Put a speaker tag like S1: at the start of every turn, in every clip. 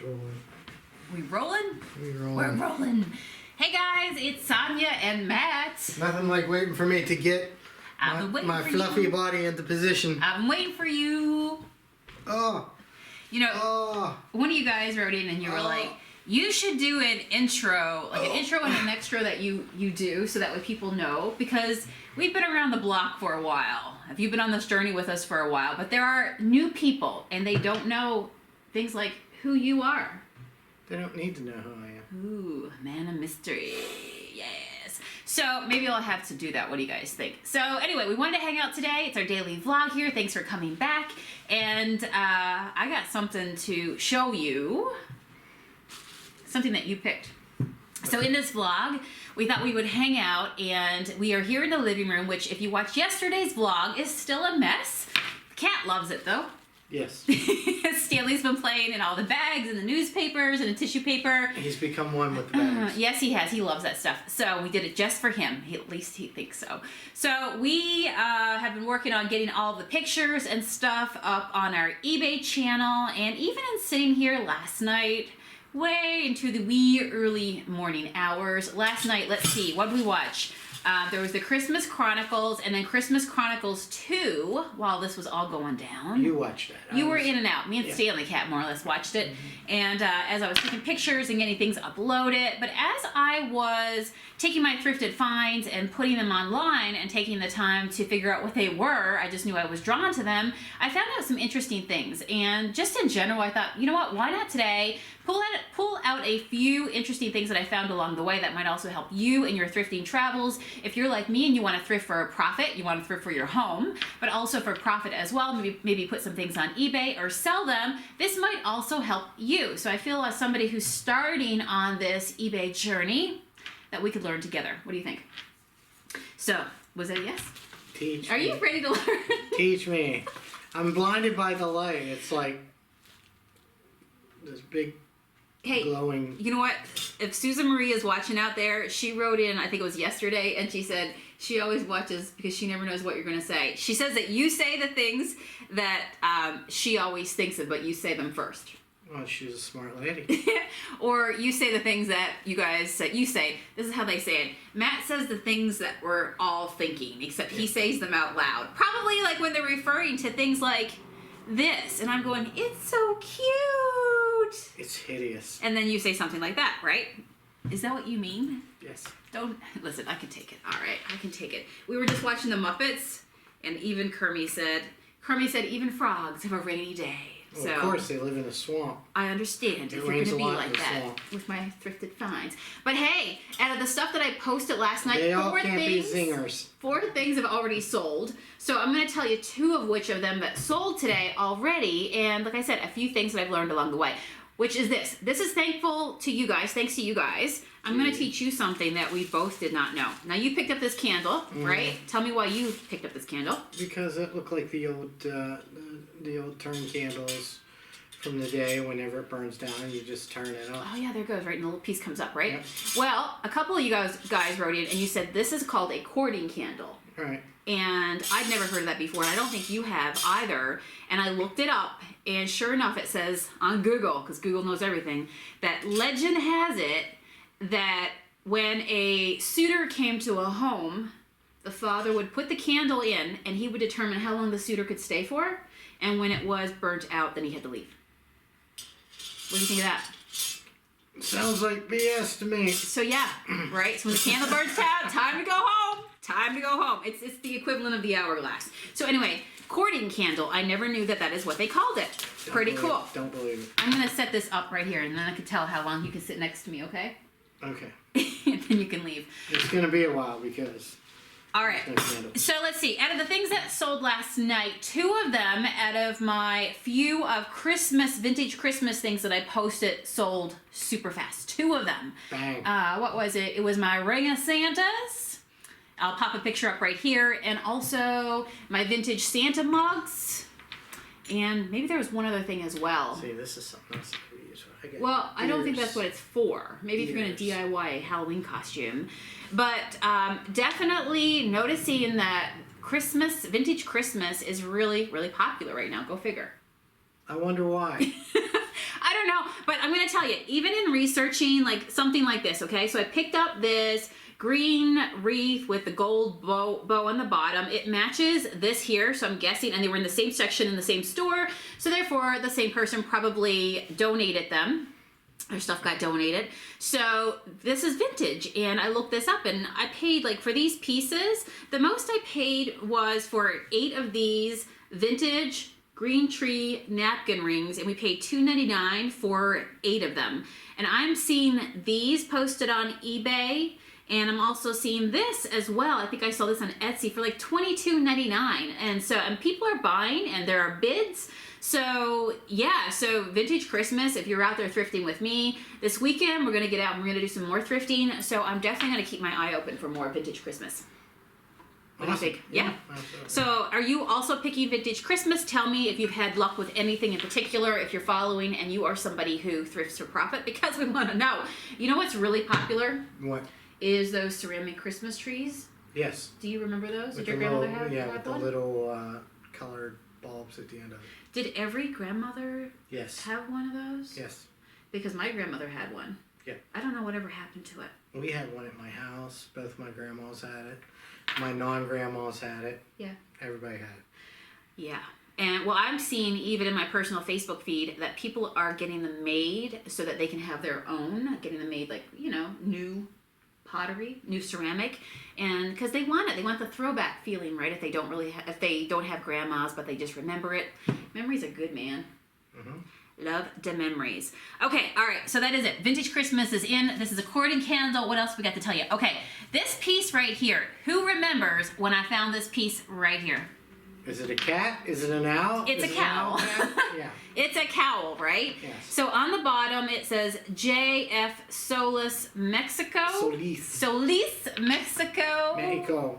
S1: rolling.
S2: We rolling?
S1: We rolling.
S2: We're rolling. Hey guys, it's Sonia and Matt.
S1: Nothing like waiting for me to get my fluffy body into position.
S2: I'm waiting for you.
S1: Oh.
S2: You know, one of you guys wrote in and you were like, you should do an intro, like an intro and an extra that you do, so that way people know, because we've been around the block for a while. Have you been on this journey with us for a while? But there are new people and they don't know things like who you are.
S1: They don't need to know who I am.
S2: Ooh, man of mystery. Yes. So maybe I'll have to do that. What do you guys think? So anyway, we wanted to hang out today. It's our daily vlog here. Thanks for coming back. And I got something to show you. Something that you picked. So in this vlog, we thought we would hang out, and we are here in the living room, which if you watched yesterday's vlog is still a mess. The cat loves it though.
S1: Yes.
S2: Stanley's been playing in all the bags and the newspapers and the tissue paper.
S1: He's become one with the bags.
S2: Yes, he has. He loves that stuff. So we did it just for him. At least he thinks so. So we have been working on getting all the pictures and stuff up on our eBay channel, and even in sitting here last night, way into the wee early morning hours. Last night, let's see, what did we watch? There was the Christmas Chronicles, and then Christmas Chronicles 2 while this was all going down.
S1: You watched that.
S2: You were in and out. Me and Stanley Cat more or less watched it. And as I was taking pictures and getting things uploaded, but as I was taking my thrifted finds and putting them online and taking the time to figure out what they were, I just knew I was drawn to them, I found out some interesting things. And just in general, I thought, you know what, why not today pull out a few interesting things that I found along the way that might also help you in your thrifting travels. If you're like me and you want to thrift for a profit, you want to thrift for your home, but also for profit as well, maybe put some things on eBay or sell them, this might also help you. So I feel as somebody who's starting on this eBay journey that we could learn together. What do you think? So, was that a yes?
S1: Teach
S2: Are
S1: me.
S2: you ready to learn?
S1: Teach me. I'm blinded by the light. It's like this big glowing.
S2: You know what? If Susan Marie is watching out there, she wrote in, I think it was yesterday, and she said she always watches because she never knows what you're going to say. She says that you say the things that she always thinks of, but you say them first.
S1: Well, she's a smart lady.
S2: Or you say the things that you guys say. You say, this is how they say it. Matt says the things that we're all thinking, except he says them out loud. Probably like when they're referring to things like this, and I'm going, it's so cute.
S1: It's hideous.
S2: And then you say something like that, right? Is that what you mean?
S1: Yes.
S2: Don't, listen, I can take it. All right, I can take it. We were just watching the Muppets, and even Kermie said, even frogs have a rainy day.
S1: Well,
S2: So
S1: of course, they live in a swamp.
S2: I understand if you're going to be like that with my thrifted finds. But hey, out of the stuff that I posted last night,
S1: They all can't be zingers.
S2: 4 things have already sold. So I'm going to tell you 2 of which of them that sold today already. And like I said, a few things that I've learned along the way, which is this. This is thankful to you guys. Thanks to you guys. I'm going to teach you something that we both did not know. Now, you picked up this candle, right? Tell me why you picked up this candle.
S1: Because it looked like the old turn candles from the day. Whenever it burns down, you just turn it off.
S2: Oh yeah, there it goes, right? And the little piece comes up, right?
S1: Yep.
S2: Well, a couple of you guys wrote in and you said this is called a courting candle.
S1: Right.
S2: And I'd never heard of that before, and I don't think you have either. And I looked it up, and sure enough, it says on Google, because Google knows everything, that legend has it that when a suitor came to a home, the father would put the candle in, and he would determine how long the suitor could stay for, and when it was burnt out, then he had to leave. What do you think of that?
S1: Sounds like BS to me.
S2: So yeah, right? So when the candle burns out, time to go home. Time to go home. It's the equivalent of the hourglass. So anyway, courting candle. I never knew that is what they called it. Pretty cool.
S1: Don't believe it.
S2: I'm going to set this up right here, and then I can tell how long you can sit next to me, okay?
S1: Okay.
S2: And then you can leave.
S1: It's going to be a while because...
S2: All right. So let's see. Out of the things that sold last night, 2 of them out of my few of vintage Christmas things that I posted sold super fast. 2 of them.
S1: Bang.
S2: What was it? It was my Ring of Santas. I'll pop a picture up right here. And also my vintage Santa mugs. And maybe there was one other thing as well.
S1: See, this is something else I could use.
S2: Well, I don't think that's what it's for. Maybe if you're going to DIY a Halloween costume. But definitely noticing that vintage Christmas is really, really popular right now. Go figure.
S1: I wonder why.
S2: I don't know, but I'm going to tell you, even in researching like something like this, okay? So I picked up this green wreath with the gold bow on the bottom. It matches this here, so I'm guessing, and they were in the same section in the same store, so therefore the same person probably donated them. Their stuff got donated. So this is vintage, and I looked this up, and I paid, like, for these pieces, the most I paid was for 8 of these vintage green tree napkin rings, and we paid $2.99 for 8 of them. And I'm seeing these posted on eBay, and I'm also seeing this as well. I think I saw this on Etsy for like $22.99. And people are buying, and there are bids. So yeah, so vintage Christmas, if you're out there thrifting with me, this weekend we're gonna get out and we're gonna do some more thrifting. So I'm definitely gonna keep my eye open for more vintage Christmas. What do you think? Yeah. So are you also picking vintage Christmas? Tell me if you've had luck with anything in particular, if you're following and you are somebody who thrifts for profit, because we wanna know. You know what's really popular?
S1: What?
S2: Is those ceramic Christmas trees.
S1: Yes.
S2: Do you remember those?
S1: With
S2: Did your grandmother have
S1: with the
S2: one?
S1: little colored bulbs at the end of it.
S2: Did every grandmother
S1: Yes.
S2: have one of those?
S1: Yes.
S2: Because my grandmother had one.
S1: Yeah.
S2: I don't know whatever happened to it.
S1: We had one at my house. Both my grandmas had it. My non-grandmas had it.
S2: Yeah.
S1: Everybody had it.
S2: Yeah. And well, I'm seeing even in my personal Facebook feed that people are getting them made so that they can have their own, getting them made like, new pottery, new ceramic, and because they want it, they want the throwback feeling, right? If they don't have grandmas, but they just remember it. Memories are good, man. Mm-hmm. Love the memories. Okay, all right, so that is it. Vintage Christmas is in. This is a cordon candle. What else we got to tell you? Okay, this piece right here. Who remembers when I found this piece right here?
S1: Is it a cat? Is it an owl?
S2: It's a cowl.
S1: Yeah.
S2: It's a cowl, right?
S1: Yes.
S2: So on the bottom it says JF Solis Mexico. Solis Mexico.
S1: Mexico.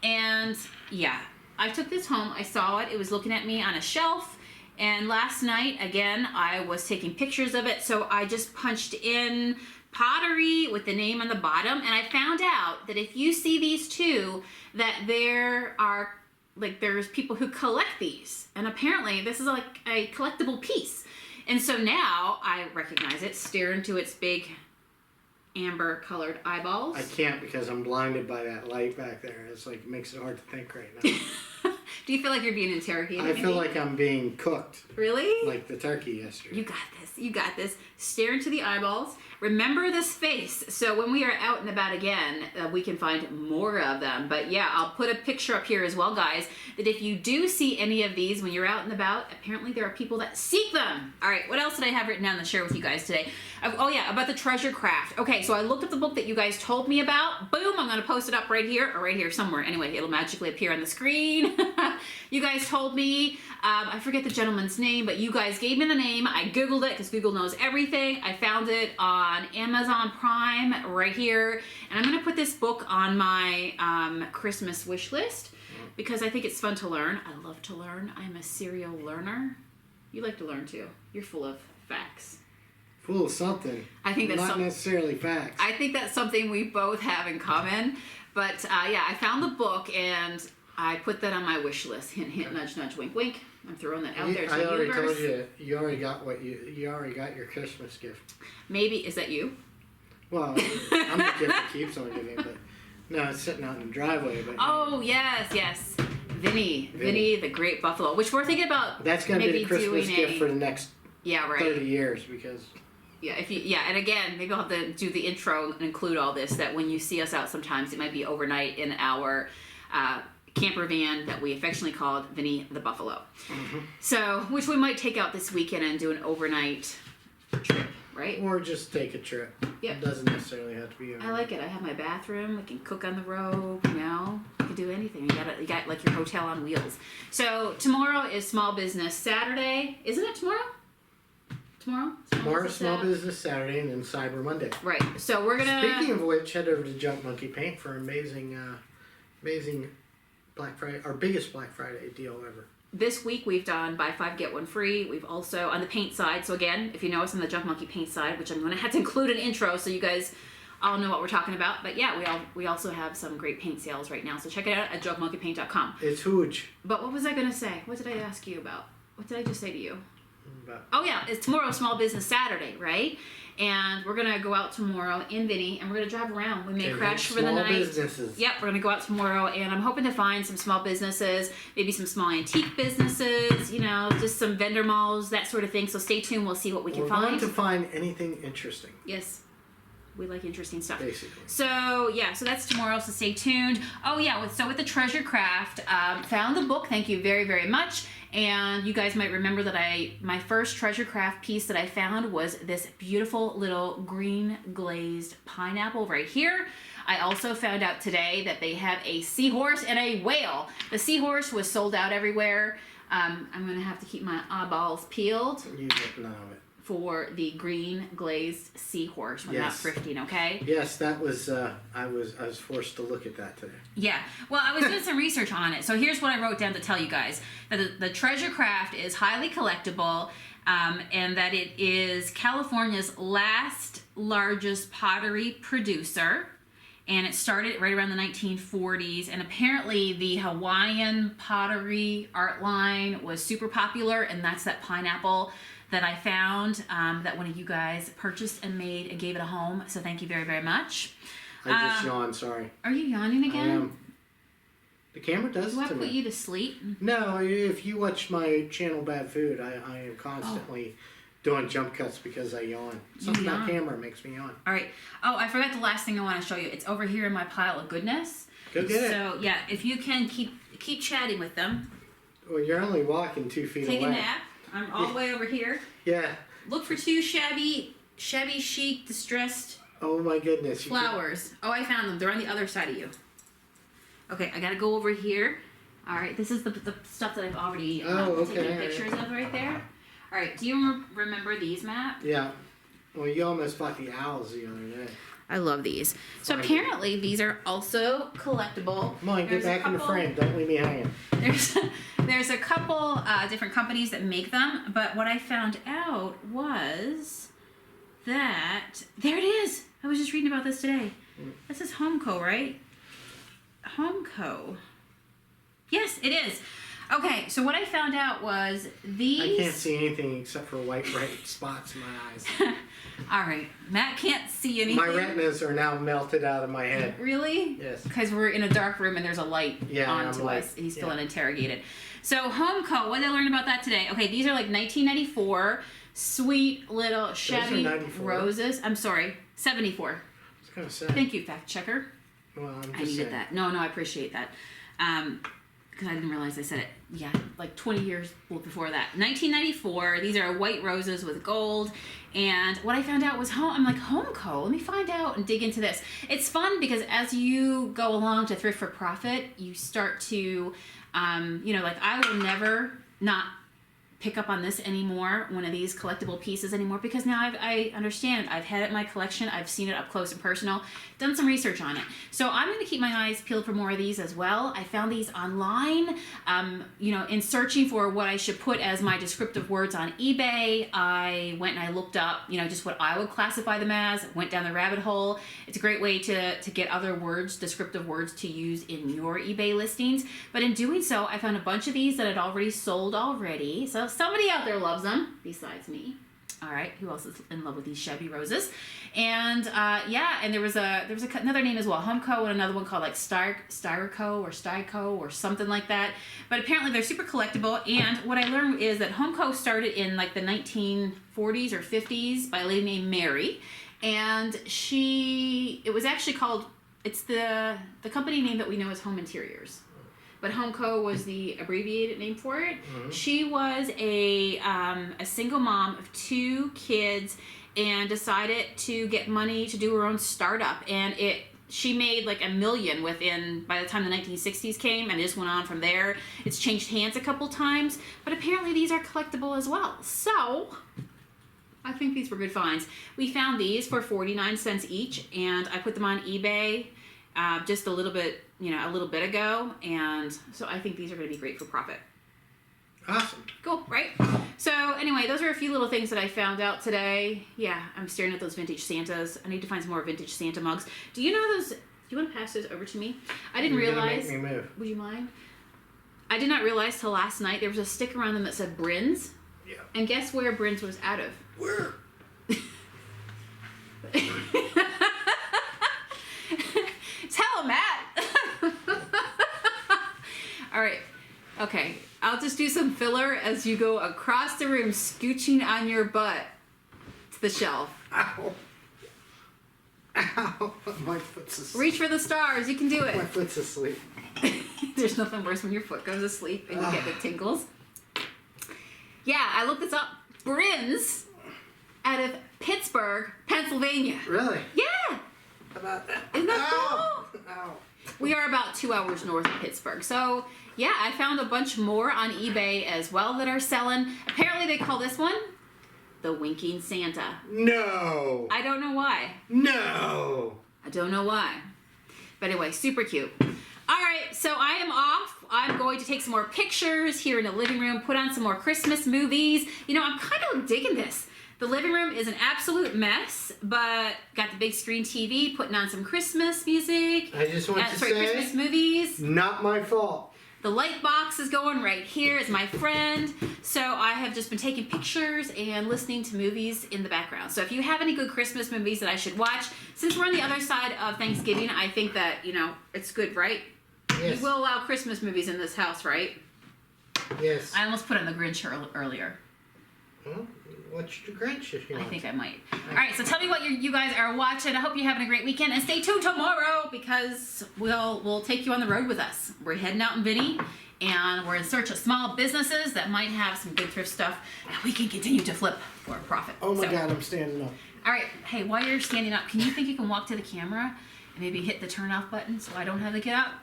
S2: And yeah, I took this home. I saw it. It was looking at me on a shelf. And last night, again, I was taking pictures of it. So I just punched in pottery with the name on the bottom. And I found out that if you see these two, that there's people who collect these, and apparently this is like a collectible piece. And so now I recognize it, stare into its big amber colored eyeballs.
S1: I can't because I'm blinded by that light back there. It's like, it makes it hard to think right now.
S2: Do you feel like you're being interrogated?
S1: I feel like I'm being cooked.
S2: Really?
S1: Like the turkey yesterday.
S2: You got this. You got this. Stare into the eyeballs. Remember this face, so when we are out and about again, we can find more of them. But yeah, I'll put a picture up here as well, guys, that if you do see any of these when you're out and about, apparently there are people that seek them. All right, what else did I have written down to share with you guys today? Oh yeah, about the treasure craft. Okay, so I looked up the book that you guys told me about. Boom, I'm gonna post it up right here, or right here somewhere. Anyway, it'll magically appear on the screen. You guys told me, I forget the gentleman's name, but you guys gave me the name. I Googled it, because Google knows everything. I found it on Amazon Prime right here. And I'm gonna put this book on my Christmas wish list, because I think it's fun to learn. I love to learn. I'm a serial learner. You like to learn too. You're full of facts.
S1: Full of something.
S2: I think that's
S1: not necessarily facts.
S2: I think that's something we both have in common. But yeah, I found the book and I put that on my wish list. Hint, hint, nudge, nudge, wink, wink. I'm throwing that out there to the universe.
S1: I already told you already got you already got your Christmas gift.
S2: Maybe is that you?
S1: Well, I'm the gift that keeps on giving, but no, it's sitting out in the driveway. But
S2: oh yes, Vinny, the Great Buffalo, which we're thinking about.
S1: That's gonna be the Christmas gift for the next 30 years because.
S2: Yeah, and again, maybe I'll have to do the intro and include all this, that when you see us out sometimes, it might be overnight in our camper van that we affectionately called Vinny the Buffalo. Mm-hmm. So, which we might take out this weekend and do an overnight trip, right?
S1: Or just take a trip.
S2: Yep.
S1: It doesn't necessarily have to be overnight.
S2: I like it. I have my bathroom. I can cook on the road, You can do anything. You got like your hotel on wheels. So, tomorrow is Small Business Saturday. Isn't it tomorrow?
S1: Tomorrow's Small Business Saturday, and then Cyber Monday.
S2: Right. So we're gonna.
S1: Speaking of which, head over to Junk Monkey Paint for amazing Black Friday, our biggest Black Friday deal ever.
S2: This week we've done buy 5 get 1 free. We've also on the paint side. So again, if you know us on the Junk Monkey Paint side, which I'm gonna have to include an intro so you guys all know what we're talking about. But yeah, we also have some great paint sales right now. So check it out at junkmonkeypaint.com.
S1: It's huge.
S2: But what was I gonna say? What did I ask you about? What did I just say to you?
S1: But
S2: Oh yeah, it's tomorrow Small Business Saturday, right? And we're gonna go out tomorrow in Vinny, and we're gonna drive around. We may
S1: okay,
S2: crash for the
S1: small
S2: night.
S1: businesses.
S2: Yep, we're gonna go out tomorrow, and I'm hoping to find some small businesses, maybe some small antique businesses, just some vendor malls, that sort of thing. So stay tuned. We'll see what we can
S1: We're
S2: find.
S1: going to find anything interesting,
S2: Yes, we like interesting stuff.
S1: basically.
S2: So yeah, so that's tomorrow. So stay tuned. Oh yeah, with the treasure craft, found the book. Thank you very, very much. And you guys might remember that my first treasure craft piece that I found was this beautiful little green glazed pineapple right here. I also found out today that they have a seahorse and a whale. The seahorse was sold out everywhere. I'm gonna have to keep my eyeballs peeled
S1: You get none of it.
S2: for the green glazed seahorse when
S1: Yes.
S2: not thrifting, okay?
S1: Yes, that was. I was forced to look at that today.
S2: Yeah, well, I was doing some research on it. So here's what I wrote down to tell you guys. That the treasure craft is highly collectible, and that it is California's last largest pottery producer. And it started right around the 1940s. And apparently the Hawaiian pottery art line was super popular, and that's that pineapple that I found that one of you guys purchased and made and gave it a home. So thank you very, very much.
S1: I just yawned. Sorry.
S2: Are you yawning again?
S1: The camera does
S2: Do
S1: it
S2: I
S1: to
S2: put
S1: me.
S2: you to sleep?
S1: No, if you watch my channel Bad Food, I am constantly doing jump cuts because I yawn. Something about camera makes me yawn.
S2: All right. Oh, I forgot the last thing I want to show you. It's over here in my pile of goodness.
S1: Go get it.
S2: So yeah, if you can keep chatting with them.
S1: Well, you're only walking 2 feet
S2: Take
S1: away.
S2: a nap. I'm all the way over here.
S1: Yeah.
S2: Look for two shabby chic, distressed
S1: Oh my goodness.
S2: flowers. Oh, I found them. They're on the other side of you. Okay, I gotta go over here. All right, this is the stuff that I've already taken pictures of right there. All right, do you remember these, Matt?
S1: Yeah. Well, you almost bought the owls the other day.
S2: I love these. So apparently these are also collectible.
S1: Come on, get
S2: There's a
S1: back in the
S2: couple-
S1: frame. Don't leave me hanging.
S2: There's a couple different companies that make them, but what I found out was that there it is. I was just reading about this today. This is Homeco, right? Homeco. Yes, it is. Okay, so what I found out was these.
S1: I can't see anything except for white bright spots in my eyes.
S2: All right, Matt can't see anything.
S1: My retinas are now melted out of my head.
S2: Really?
S1: Yes.
S2: Because we're in a dark room and there's a light on to us. He's feeling interrogated. So Homeco, what did I learn about that today? Okay, these are like 1994 sweet little Chevy
S1: 94.
S2: roses. I'm sorry, 74.
S1: I was gonna say.
S2: Thank you, fact checker.
S1: Well, I'm just
S2: I needed
S1: saying.
S2: that. No, I appreciate that. Because I didn't realize I said it. Yeah, like 20 years before that. 1994. These are white roses with gold. And what I found out was I'm like, Homeco. Let me find out and dig into this. It's fun because as you go along to Thrift for Profit, you start to, like I will never not pick up on this anymore, one of these collectible pieces anymore, because now I understand. I've had it in my collection. I've seen it up close and personal, done some research on it. So I'm going to keep my eyes peeled for more of these as well. I found these online, in searching for what I should put as my descriptive words on eBay. I went and I looked up, just what I would classify them as, went down the rabbit hole. It's a great way to get other words, descriptive words to use in your eBay listings. But in doing so, I found a bunch of these that had already sold already. So somebody out there loves them besides me. All right, who else is in love with these Chevy roses? And and there was another name as well, Homeco, and another one called like Styroco or something like that. But apparently they're super collectible. And what I learned is that Homeco started in like the 1940s or 50s by a lady named Mary, and it was actually called. It's the company name that we know as Home Interiors. But Homeco was the abbreviated name for it. Mm-hmm. She was a single mom of 2 kids and decided to get money to do her own startup. And she made like $1 million by the time the 1960s came, and it just went on from there. It's changed hands a couple times, but apparently these are collectible as well. So I think these were good finds. We found these for 49 cents each, and I put them on eBay just a little bit ago, and so I think these are going to be great for profit.
S1: Awesome.
S2: Cool, right? So anyway, those are a few little things that I found out today. Yeah, I'm staring at those vintage Santas. I need to find some more vintage Santa mugs. Do you know those? Do you want to pass those over to me? I didn't realize.
S1: You're gonna make me move.
S2: Would you mind? I did not realize till last night there was a sticker on them that said Brins.
S1: Yeah.
S2: And guess where Bryn's was out of?
S1: Where?
S2: Tell Matt. All right. Okay. I'll just do some filler as you go across the room, scooching on your butt to the shelf.
S1: Ow. Ow. My foot's asleep.
S2: Reach for the stars. You can do
S1: My
S2: it.
S1: foot's asleep.
S2: There's nothing worse when your foot goes asleep and you get the tingles. Yeah, I looked this up. Bryn's out of Pittsburgh, Pennsylvania.
S1: Really?
S2: Yeah.
S1: How about that?
S2: Isn't that
S1: Ow.
S2: cool?
S1: Ow.
S2: We are about 2 hours north of Pittsburgh. So, yeah, I found a bunch more on eBay as well that are selling. Apparently, they call this one the Winking Santa.
S1: No.
S2: I don't know why.
S1: No.
S2: I don't know why. But anyway, super cute. All right, so I am off. I'm going to take some more pictures here in the living room, put on some more Christmas movies. You know, I'm kind of digging this. The living room is an absolute mess, but got the big screen TV, putting on some Christmas music.
S1: I just want to say,
S2: Christmas movies.
S1: not my fault.
S2: The light box is going right here as my friend. So I have just been taking pictures and listening to movies in the background. So if you have any good Christmas movies that I should watch, since we're on the other side of Thanksgiving, I think that, you know, it's good, right?
S1: Yes.
S2: You will allow Christmas movies in this house, right?
S1: Yes.
S2: I almost put on the Grinch earlier.
S1: Well, watch the Grinch if you
S2: I
S1: want.
S2: think I might. All right, so tell me what you guys are watching. I hope you're having a great weekend, and stay tuned tomorrow because we'll take you on the road with us. We're heading out in Vinny, and we're in search of small businesses that might have some good thrift stuff that we can continue to flip for a profit.
S1: Oh my
S2: So,
S1: God, I'm standing up.
S2: all right, hey, while you're standing up, can you think you can walk to the camera and maybe hit the turn off button so I don't have to get up?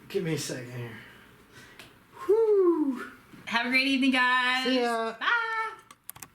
S1: Give me a second here. Whoo.
S2: Have a great evening, guys.
S1: See ya.
S2: Bye.